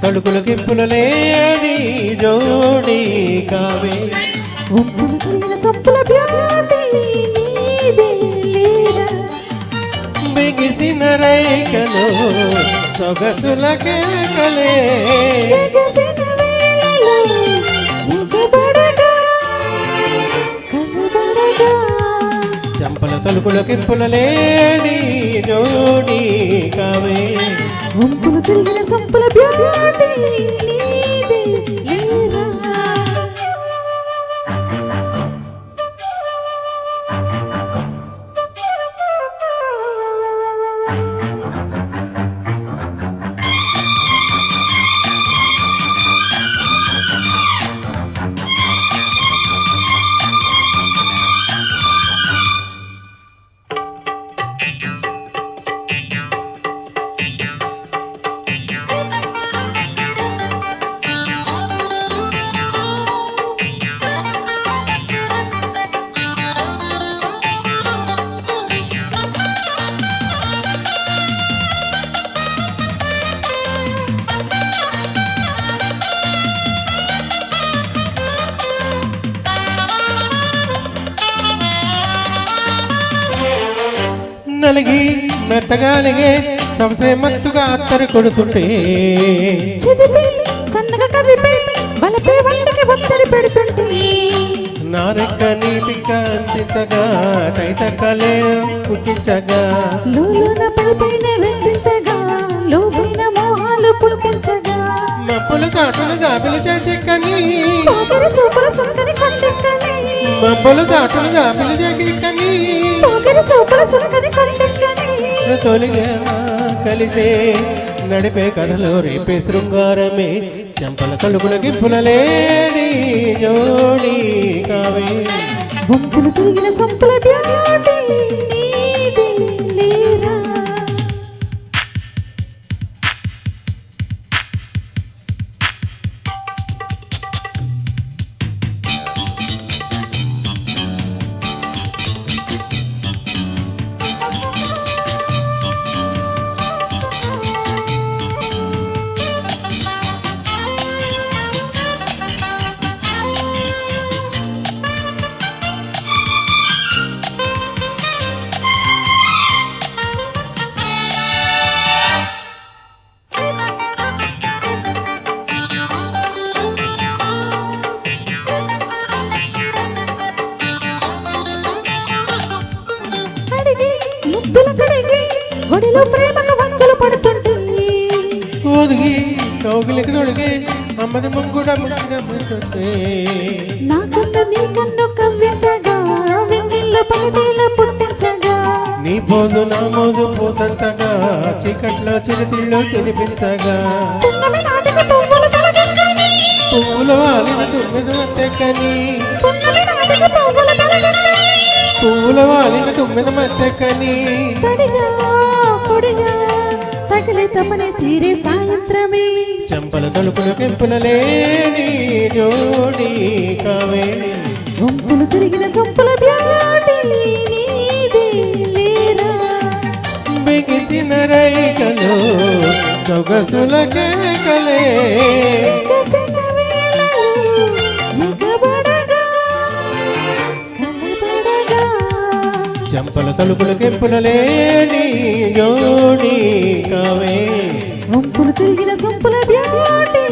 తలుకుల కింపులు లేని జోడి కావే ఒప్పులు తిరిగిన చప్పుల బ్యూటీ నీవే లేరా బిగిసిన రైకలు సొగసుల కేకలే ఎగసిన వేళలో ఎగబడగా కనబడగా చంపల తలుకుల కింపులు లేని జోడి కావే ఒప్పులు తిరిగిన చప్పుల బ్యూటీ నీవే లేరా నలిగి మెత్తగాలిగే సవసే మత్తుగా అత్తరు కొడుతుంటే చదివి సన్నగా కదిపి వలపే వంటకి ఒత్తిడి పెడుతుంటే నారెక్క నీ పిక్క అందించగా తైతక్కలే పుట్టించగా లోలోన పైపైన రెండింతగా లోపైన మోహాలు పుడిపించగా మబ్బులు చాటును జాబిలు చేసి కని పోగరి చూపుల చుక్కని కొండెక్కని మబ్బులు చాటును జాబిలు చేసి కని పోగరి చూపుల చుక్కని కొండెక్కని తొలిగా కలిసే నడిపే కథలో రేపే శృంగారమే చెంపల తలుపుల గిప్పుల లేని జోడి కావే వంపులు తిరిగిన సంపుల బ్యూటీ నీవే లేరా ముద్దుల కడిగి ఒడిలో ప్రేమకు వంగులు పడుతుంటే ఒదిగి కౌగిలికి తొడిగి అమ్మది ముంగుడ ముట్టినమ్ముతుంది నా కన్ను నీ కన్ను కవ్వింతగా వెన్నెల్ల పగటిలో పుట్టించగా నీ పోజు నా మోజు పోసంతగా చీకట్లో చిరుతిళ్ళు తినిపించగా పున్నమి నాటికి పువ్వులు తలగక్కని పువ్వుల వాలిన తుమ్మిద మత్తెక్కని పున్నమి నాటికి పువ్వులు తలగక్కని పువ్వుల వాలిన తుమ్మిద మత్తెక్కని తడిగా పొడిగా తగిలే తపనే తీరే సాయంత్రమే చెంపల తలుపులు కెంపుల లేని జోడి కావే వంపులు తిరిగిన సొంపుల బ్యూటీ నీవే లేరా బిగిసిన రైకలు సొగసుల కేకలే ఎగసిన వేళలో ఎగబడగా కనబడగా చెంపల తలుపులు కెంపుల లేని జోడి కావే వంపులు తిరిగిన సొంపుల బ్యూటీ